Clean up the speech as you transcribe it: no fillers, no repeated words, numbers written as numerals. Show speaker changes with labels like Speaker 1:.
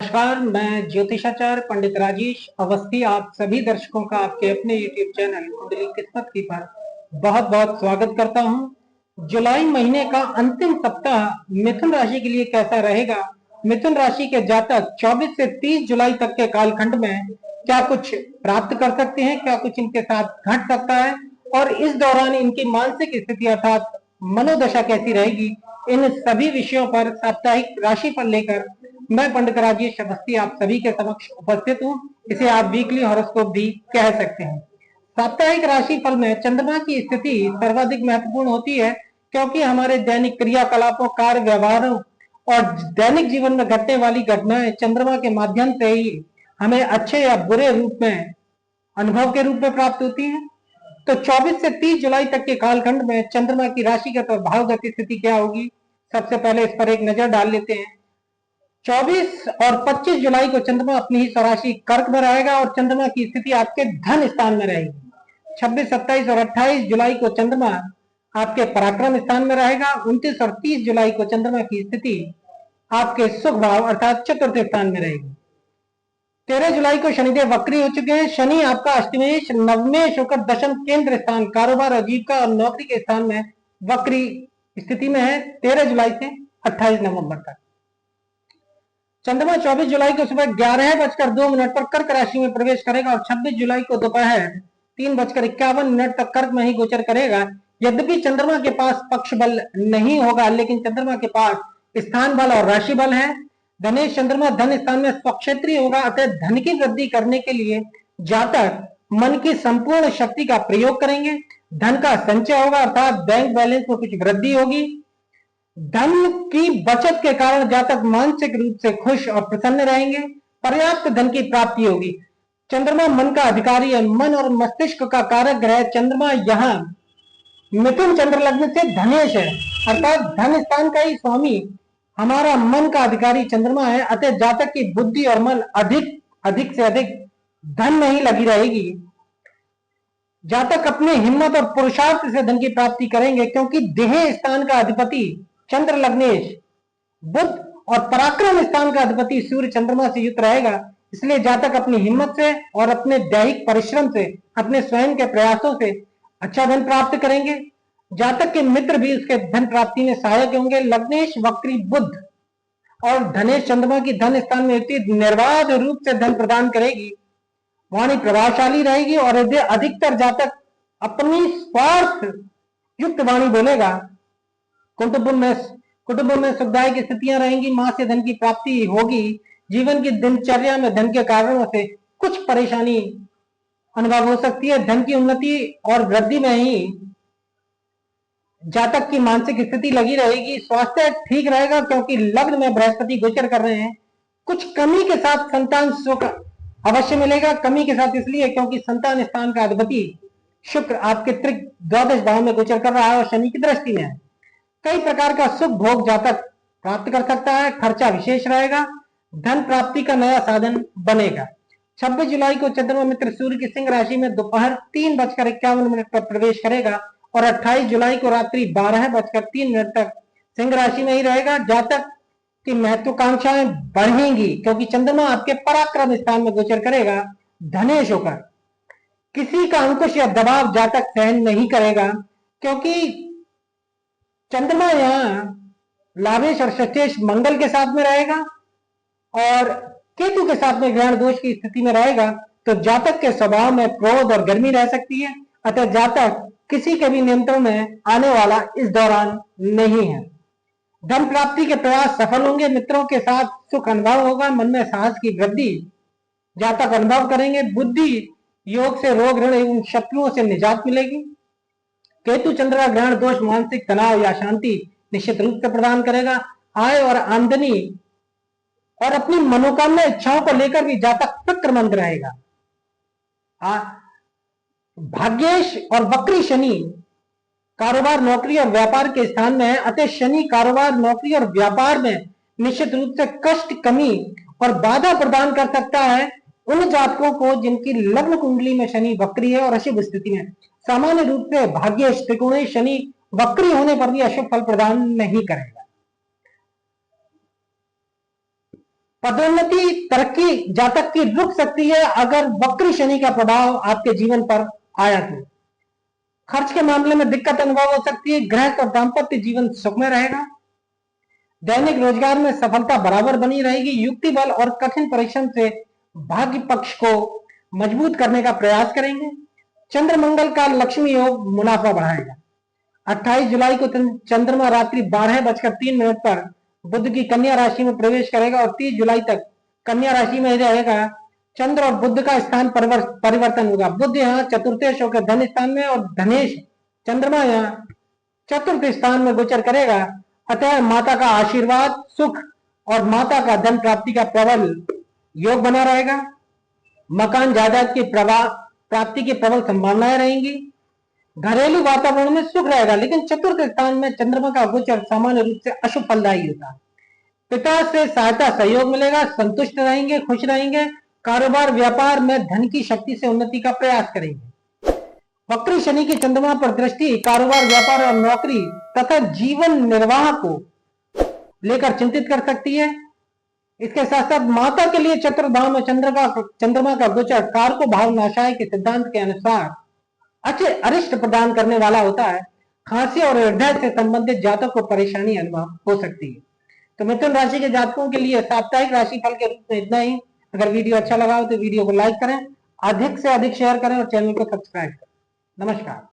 Speaker 1: नमस्कार, मैं ज्योतिषाचार्य पंडित राजेश अवस्थी आप सभी दर्शकों का आपके अपने YouTube चैनल कुंडली किस्मत की पर बहुत बहुत स्वागत करता हूं। जुलाई महीने का अंतिम सप्ताह मिथुन राशि के लिए कैसा रहेगा? मिथुन राशि के जातक 24 से 30 जुलाई तक के कालखंड में क्या कुछ प्राप्त कर सकते हैं, क्या कुछ इनके साथ घट सकता है और इस दौरान इनकी मानसिक स्थिति अर्थात मनोदशा कैसी रहेगी, इन सभी विषयों पर साप्ताहिक राशिफल लेकर मैं पंडित राजेश अवस्थी आप सभी के समक्ष उपस्थित हूँ। इसे आप वीकली हॉरोस्कोप भी कह सकते हैं। साप्ताहिक राशिफल में चंद्रमा की स्थिति सर्वाधिक महत्वपूर्ण होती है, क्योंकि हमारे दैनिक क्रियाकलापों, कार्य व्यवहारों और दैनिक जीवन में घटने वाली घटनाएं चंद्रमा के माध्यम से ही हमें अच्छे या बुरे रूप में अनुभव के रूप में प्राप्त होती है। तो 24 से 30 जुलाई तक के कालखंड में चंद्रमा की राशिगत और भावगत स्थिति क्या होगी, सबसे पहले इस पर एक नजर डाल लेते हैं। 24 और 25 जुलाई को चंद्रमा अपनी ही स्वराशि कर्क में रहेगा और चंद्रमा की स्थिति आपके धन स्थान में रहेगी। 26, 27 और 28 जुलाई को चंद्रमा आपके पराक्रम स्थान में रहेगा। 29 और 30 जुलाई को चंद्रमा की स्थिति आपके सुख भाव अर्थात चतुर्थ स्थान में रहेगी। 13 जुलाई को शनिदेव वक्री हो चुके हैं। शनि आपका अष्टमेश, नवमेश होकर दशम केंद्र स्थान, कारोबार, आजीविका और नौकरी के स्थान में वक्री स्थिति में है 13 जुलाई से 28 नवंबर तक। चंद्रमा 24 जुलाई को सुबह 11:02 पर कर्क राशि में प्रवेश करेगा और 26 जुलाई को दोपहर 3:51 तक कर्क में ही गोचर करेगा। यद्यपि चंद्रमा के पास पक्ष बल नहीं होगा, लेकिन चंद्रमा के पास स्थान बल और राशि बल है। धनेश चंद्रमा धन स्थान में स्वक्षेत्री होगा, अतः धन की वृद्धि करने के लिए जातक मन की संपूर्ण शक्ति का प्रयोग करेंगे। धन का संचय होगा अर्थात बैंक बैलेंस में कुछ वृद्धि होगी। धन की बचत के कारण जातक मानसिक रूप से खुश और प्रसन्न रहेंगे। पर्याप्त धन की प्राप्ति होगी। चंद्रमा मन का अधिकारी है, मन और मस्तिष्क का कारक ग्रह चंद्रमा यहाँ मिथुन चंद्र लग्न से धनेश है, अर्थात धन स्थान का ही स्वामी हमारा मन का अधिकारी चंद्रमा है। अतः जातक की बुद्धि और मन अधिक से अधिक धन में ही लगी रहेगी। जातक अपने हिम्मत और पुरुषार्थ से धन की प्राप्ति करेंगे, क्योंकि देह स्थान का अधिपति चंद्र लग्नेश बुध और पराक्रम स्थान का अधिपति सूर्य चंद्रमा से युक्त रहेगा। इसलिए जातक अपनी हिम्मत से और अपने दैहिक परिश्रम से, अपने स्वयं के प्रयासों से अच्छा धन प्राप्त करेंगे। जातक के मित्र भी उसके धन प्राप्ति में सहायक होंगे। लग्नेश वक्री बुध और धनेश चंद्रमा की धन स्थान में निर्बाध रूप से धन प्रदान करेगी। वाणी प्रभावशाली रहेगी और अधिकतर जातक अपनी स्वार्थ युक्त वाणी बोलेगा। कुटुंब में सुखदायक स्थितियां रहेंगी। मां से धन की प्राप्ति होगी। जीवन की दिनचर्या में धन के कारणों से कुछ परेशानी अनुभव हो सकती है। धन की उन्नति और वृद्धि में ही जातक की मानसिक स्थिति लगी रहेगी। स्वास्थ्य ठीक रहेगा, क्योंकि लग्न में बृहस्पति गोचर कर रहे हैं। कुछ कमी के साथ संतान सुख अवश्य मिलेगा। कमी के साथ इसलिए क्योंकि संतान स्थान का अधिपति शुक्र आपके द्वादश भाव में गोचर कर रहा है और शनि की दृष्टि में है। कई प्रकार का सुख भोग जातक प्राप्त कर सकता है। खर्चा विशेष रहेगा। धन प्राप्ति का नया साधन बनेगा। 26 जुलाई को चंद्रमा मित्र सूर्य की सिंह राशि में दोपहर 3:51 पर प्रवेश करेगा और 28 जुलाई को रात्रि 12:03 तक सिंह राशि में ही रहेगा। जातक की महत्वाकांक्षाएं बढ़ेंगी, क्योंकि चंद्रमा आपके पराक्रम स्थान में गोचर करेगा धनेश होकर। किसी का अंकुश या दबाव जातक सहन नहीं करेगा, क्योंकि चंद्रमा यहाँ लाभेश और षष्ठेश मंगल के साथ में रहेगा और केतु के साथ में ग्रहण दोष की स्थिति में रहेगा। तो जातक के स्वभाव में क्रोध और गर्मी रह सकती है। अतः जातक किसी के भी नियंत्रण में आने वाला इस दौरान नहीं है। धन प्राप्ति के प्रयास सफल होंगे। मित्रों के साथ सुख अनुभव होगा। मन में साहस की वृद्धि जातक अनुभव करेंगे। बुद्धि योग से रोग ऋण एवं शत्रुओं से निजात मिलेगी। केतु चंद्र का ग्रहण दोष मानसिक तनाव या शांति निश्चित रूप से प्रदान करेगा। आय और आमदनी और अपनी मनोकामना इच्छाओं को लेकर भी जातक फिक्रमंद रहेगा। भाग्येश और वक्री शनि कारोबार, नौकरी और व्यापार के स्थान में है। अतः शनि कारोबार, नौकरी और व्यापार में निश्चित रूप से कष्ट, कमी और बाधा प्रदान कर सकता है उन जातकों को जिनकी लग्न कुंडली में शनि वक्री है और अशुभ स्थिति में। सामान्य रूप से भाग्येश त्रिकोणीय शनि वक्री होने पर भी अशुभ फल प्रदान नहीं करेगा। पदोन्नति तरक्की जातक की रुक सकती है अगर वक्र शनि का प्रभाव आपके जीवन पर आया तो। खर्च के मामले में दिक्कत अनुभव हो सकती है। गृहस्थ और दाम्पत्य जीवन सुखमय रहेगा। दैनिक रोजगार में सफलता बराबर बनी रहेगी। युक्ति बल और कठिन परिश्रम से भाग्य पक्ष को मजबूत करने का प्रयास करेंगे। चंद्र मंगल का लक्ष्मी योग मुनाफा बढ़ाएगा। 28 जुलाई को चंद्रमा रात्रि 12:03 पर बुध की कन्या राशि में प्रवेश करेगा और 30 जुलाई तक कन्या राशि में रहेगा। चंद्र और बुध का स्थान परिवर्तन होगा। बुध यहाँ चतुर्थेश होकर धन स्थान में और धनेश चंद्रमा यहाँ चतुर्थ स्थान में गोचर करेगा। अतः माता का आशीर्वाद, सुख और माता का धन प्राप्ति का प्रबल योग बना रहेगा। मकान जायदाद की प्राप्ति की प्रबल संभावनाएं रहेंगी। घरेलू वातावरण में सुख रहेगा, लेकिन चतुर्थ स्थान में चंद्रमा का गोचर सामान्य रूप से अशुभ फलदायी होता है। पिता से सहायता सहयोग मिलेगा। संतुष्ट रहेंगे, खुश रहेंगे। कारोबार व्यापार में धन की शक्ति से उन्नति का प्रयास करेंगे। वक्री शनि की चंद्रमा पर दृष्टि कारोबार, व्यापार और नौकरी तथा जीवन निर्वाह को लेकर चिंतित कर सकती है। इसके साथ साथ माता के लिए चतुर्धाम में चंद्रमा का गोचर कारको भाव नाशाय के सिद्धांत के अनुसार अच्छे अरिष्ट प्रदान करने वाला होता है। खांसी और हृदय से संबंधित जातक को परेशानी अनुभव हो सकती है। तो मिथुन राशि के जातकों के लिए साप्ताहिक राशिफल के रूप में इतना ही। अगर वीडियो अच्छा लगा हो तो वीडियो को लाइक करें, अधिक से अधिक शेयर करें और चैनल को सब्सक्राइब करें। नमस्कार।